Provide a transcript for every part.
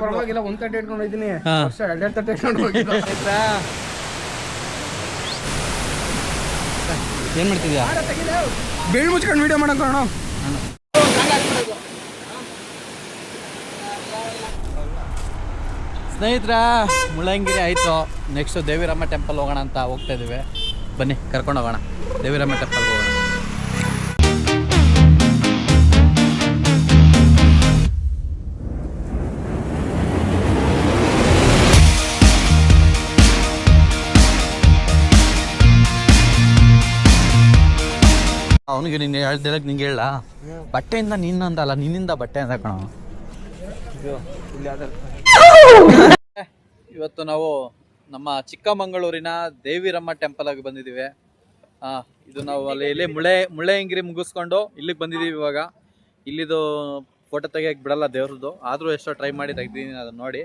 ಪರವಾಗಿಲ್ಲ 130 ಇಟ್ಕೊಂಡು ಹೋಗಿದ್ದೀನಿ ವರ್ಷ 230 ಇಟ್ಕೊಂಡು ಹೋಗಿದ್ದೆ ಏನು ಮಾಡ್ತಿದ್ಯಾ ಬೇಲ್ ಮುಚ್ಕೊಂಡು ವಿಡಿಯೋ ಮಾಡಕ್ ಕಾರಣ ಸ್ನೇಹಿತರ ಮುಳ್ಳಂಗಿರಿ ಆಯಿತು. ನೆಕ್ಸ್ಟು ದೇವಿರಮ್ಮ ಟೆಂಪಲ್ ಹೋಗೋಣ ಅಂತ ಹೋಗ್ತಾ ಇದ್ದೀವಿ. ಬನ್ನಿ ಕರ್ಕೊಂಡು ಹೋಗೋಣ ದೇವಿರಮ್ಮ ಟೆಂಪಲ್ಗೆ ಹೋಗೋಣ. ಅವನಿಗೆ ನೀನು ಹೇಳ್ದಿರಕ್ಕೆ ನಿಂಗೆ ಹೇಳ ಬಟ್ಟೆಯಿಂದ ನಿನ್ನಂದಲ್ಲ ನಿನ್ನಿಂದ ಬಟ್ಟೆ ಅಂತ ಕಣ. ಇವತ್ತು ನಾವು ನಮ್ಮ ಚಿಕ್ಕಮಗಳೂರಿನ ದೇವಿರಮ್ಮ ಟೆಂಪಲ್ ಆಗಿ ಬಂದಿದ್ದೀವಿ. ಇದು ನಾವು ಇಲ್ಲಿ ಮುಳ್ಳಯ್ಯನಗಿರಿ ಮುಗಿಸ್ಕೊಂಡು ಇಲ್ಲಿಗೆ ಬಂದಿದ್ದೀವಿ. ಇವಾಗ ಇಲ್ಲಿದು ಫೋಟೋ ತೆಗಿಯಕ್ಕೆ ಬಿಡಲ್ಲ ದೇವ್ರದ್ದು, ಆದರೂ ಎಷ್ಟೋ ಟ್ರೈ ಮಾಡಿ ತೆಗ್ದಿದ್ದೀನಿ, ಅದನ್ನು ನೋಡಿ.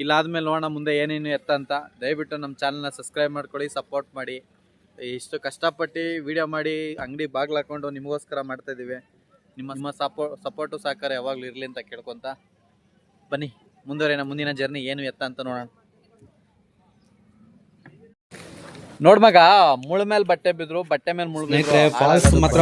ಇಲ್ಲಾದ್ಮೇಲೆ ನೋಡೋಣ ಮುಂದೆ ಏನೇನು ಎತ್ತ ಅಂತ. ದಯವಿಟ್ಟು ನಮ್ಮ ಚಾನಲ್ನ ಸಬ್ಸ್ಕ್ರೈಬ್ ಮಾಡ್ಕೊಳ್ಳಿ, ಸಪೋರ್ಟ್ ಮಾಡಿ. ಇಷ್ಟು ಕಷ್ಟಪಟ್ಟು ವಿಡಿಯೋ ಮಾಡಿ ಅಂಗಡಿ ಬಾಗಿಲು ಹಾಕೊಂಡು ನಿಮಗೋಸ್ಕರ ಮಾಡ್ತಾಯಿದ್ದೀವಿ. ನಿಮ್ಮ ಸಪೋರ್ಟು ಸಹಕಾರ ಯಾವಾಗಲೂ ಇರಲಿ ಅಂತ ಕೇಳ್ಕೊತ ಬನ್ನಿ ಮುಂದಿನ ಜರ್ನಿ ಏನು ಎತ್ತ ಅಂತ ನೋಡೋಣ. ನೋಡ್ಮಗ ಮುಳ ಮೇಲೆ ಬಟ್ಟೆ ಬಿದ್ರು, ಬಟ್ಟೆ ಮೇಲೆ ಮುಳುಗಿದ್ರೆ ಫಾಲ್ಸ್ ಮಾತ್ರ